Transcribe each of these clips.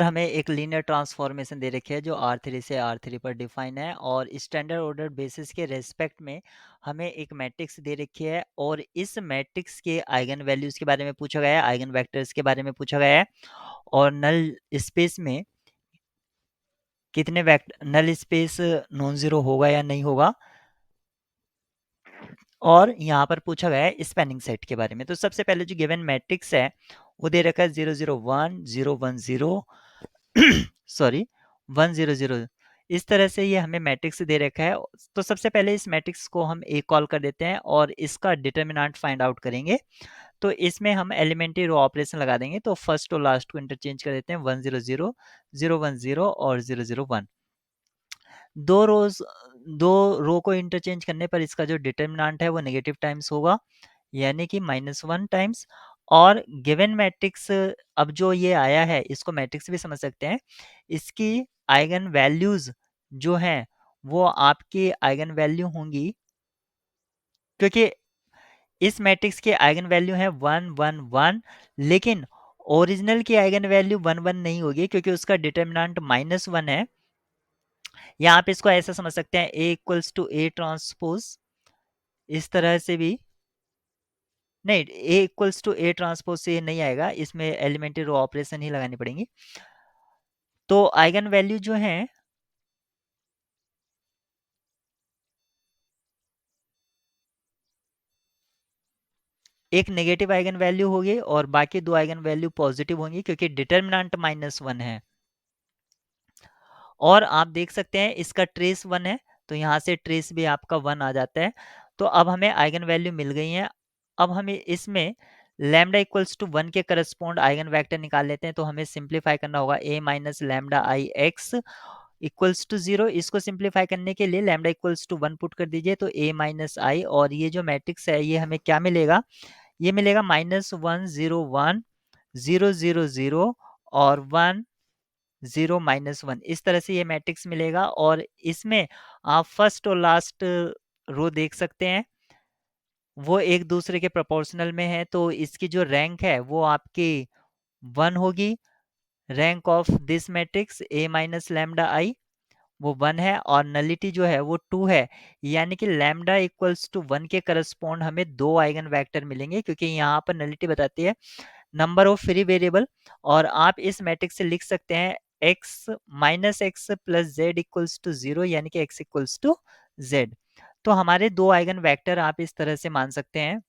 हमें एक linear transformation दे रखी है जो R3 से R3 पर डिफाइन है और स्टैंडर्ड ऑर्डर बेसिस के रेस्पेक्ट में हमें एक मैट्रिक्स दे रखी है और इस मैट्रिक्स के आइगन वैल्यूज के बारे में पूछा गया है, आइगन वेक्टर्स के बारे में पूछा गया है और नल स्पेस में कितने नल स्पेस नॉन जीरो होगा या नहीं होगा और यहाँ पर पूछा गया है स्पैनिंग सेट के बारे में। तो सबसे पहले जो गिवन मैट्रिक्स है वो दे रखा है 001 010 सॉरी 100। इस तरह से ये हमें मैट्रिक्स दे रखा है। तो सबसे पहले इस मैट्रिक्स को हम ए कॉल कर देते हैं और इसका डिटर्मिनेंट फाइंड आउट करेंगे। तो इसमें हम एलिमेंट्री रो ऑपरेशन लगा देंगे। तो फर्स्ट और लास्ट को इंटरचेंज कर देते हैं 100 010 और 001। दो रो को इंटरचेंज करने पर इसका जो डिटर्मिनेंट है वो नेगेटिव टाइम्स होगा यानी कि -1 टाइम्स। और गिवन मैट्रिक्स अब जो ये आया है इसको मैट्रिक्स भी समझ सकते हैं। इसकी आइगन वैल्यूज जो हैं वो आपकी आइगन वैल्यू होंगी क्योंकि इस मैट्रिक्स के आइगन वैल्यू है 1 1 1 लेकिन ओरिजिनल की आइगन वैल्यू 1 1 नहीं होगी क्योंकि उसका डिटर्मिनेंट -1 है। या आप इसको ऐसा समझ सकते हैं A equals to A transpose, इस तरह से भी नहीं, A equals to A transpose से ये नहीं आएगा, इसमें एलिमेंट्री रो ऑपरेशन ही लगानी पड़ेंगी। तो आइगन वैल्यू जो है एक नेगेटिव आइगन वैल्यू होगी और बाकी दो आइगन वैल्यू पॉजिटिव होंगी क्योंकि डिटर्मिनेंट -1 है। और आप देख सकते हैं इसका ट्रेस 1 है तो यहाँ से ट्रेस भी आपका 1 आ जाता है। तो अब हमें आइगन वैल्यू मिल गई है। अब हमें इसमें लैम्डा इक्वल्स टू 1 के करस्पॉन्ड आइगन वेक्टर निकाल लेते हैं। तो हमें सिंप्लीफाई करना होगा a minus lambda I X equals to 0। इसको सिंप्लीफाई करने के लिए लैम्डा इक्वल्स टू 1 पुट कर दीजिए तो a माइनस आई और ये जो मैट्रिक्स है ये हमें क्या मिलेगा, ये मिलेगा -1 0 1 0 0 0 और 1 0 -1। इस तरह से ये मैट्रिक्स मिलेगा और इसमें आप फर्स्ट और लास्ट रो देख सकते हैं वो एक दूसरे के प्रोपोर्शनल में है। तो इसकी जो रैंक है वो आपकी 1 होगी। Rank of this matrix a minus lambda I वो 1 है और नलिटी जो है वो 2 है यानी कि लैम्डा इक्वल्स टू 1 के करस्पॉन्ड हमें दो आइगन वेक्टर मिलेंगे क्योंकि यहाँ पर नलिटी बताती है नंबर ऑफ फ्री वेरिएबल। और आप इस मैट्रिक्स से लिख सकते हैं x minus X plus Z equals to 0 यानी कि x इक्वल्स टू जेड। तो हमारे दो आइगन वेक्टर आप इस तरह से मान सकते हैं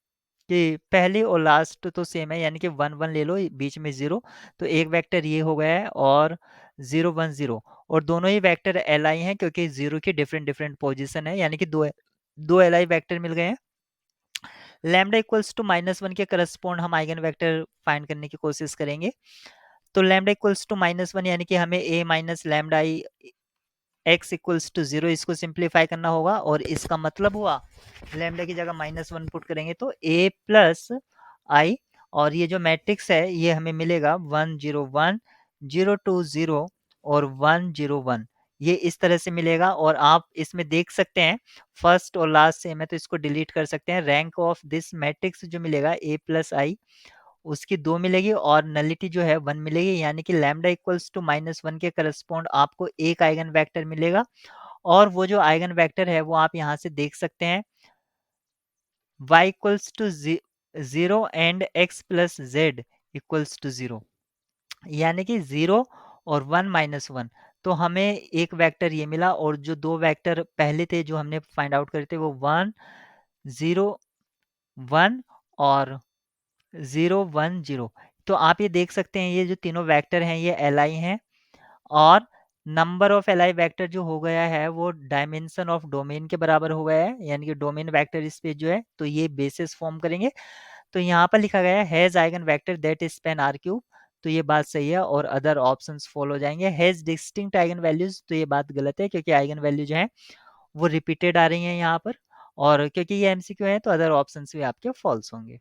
कि पहले और लास्ट तो सेम है यानी कि 1 1 ले लो बीच में 0। तो एक वेक्टर ये हो गया है और 0 1 0 और दोनों ही वेक्टर एल आई हैं क्योंकि 0 की डिफरेंट डिफरेंट पोजीशन है यानी कि दो एल आई वेक्टर मिल गए हैं। लैम्डा इक्वल्स टू -1 के करस्पॉन्ड हम आइगन वेक्टर फाइंड करने की कोशिश करेंगे। तो लैम्डा इक्वल्स टू -1 यानी कि हमें a minus lambda I x equals to 0 इसको सिंप्लीफाई करना होगा और इसका मतलब हुआ लैम्डा की जगह -1 पुट करेंगे तो a प्लस आई और ये जो मैट्रिक्स है ये हमें मिलेगा 1 0 1 0 2 0 और 1 0 1। ये इस तरह से मिलेगा और आप इसमें देख सकते हैं फर्स्ट और लास्ट सेम है तो इसको डिलीट कर सकते हैं। रैंक ऑफ दिस मैट्रिक्स जो मिलेगा a प्लस आई उसकी 2 मिलेगी और नलिटी जो है 1 मिलेगी यानी कि लैम्डा इक्वल्स टू -1 के करस्पॉन्ड आपको एक आइगन वेक्टर मिलेगा। और वो जो आइगन वेक्टर है वो आप यहाँ से देख सकते हैं y equals to 0 and x plus Z equals to 0 यानी कि 0 और 1 -1। तो हमें एक वेक्टर ये मिला और जो दो वेक्टर पहले थे जो हमने फाइंड आउट करे थे वो 1 0 1 और 0 1 0। तो आप ये देख सकते हैं ये जो तीनों वेक्टर हैं ये एल आई हैं और number of L I vector जो हो गया है वो डायमेंशन ऑफ डोमेन के बराबर हो गया है यानी कि डोमेन वेक्टर स्पेस जो है तो ये बेसिस फॉर्म करेंगे। तो यहाँ पर लिखा गया है has eigen vector that span R cube तो ये बात सही है और अदर ऑप्शंस फॉलो हो जाएंगे। हैज डिस्टिंक्ट आइगन वैल्यूज तो ये बात गलत है क्योंकि आइगन वैल्यू जो है वो रिपीटेड आ रही है यहाँ पर और क्योंकि ये एमसीक्यू है तो अदर ऑप्शंस भी आपके फॉल्स होंगे।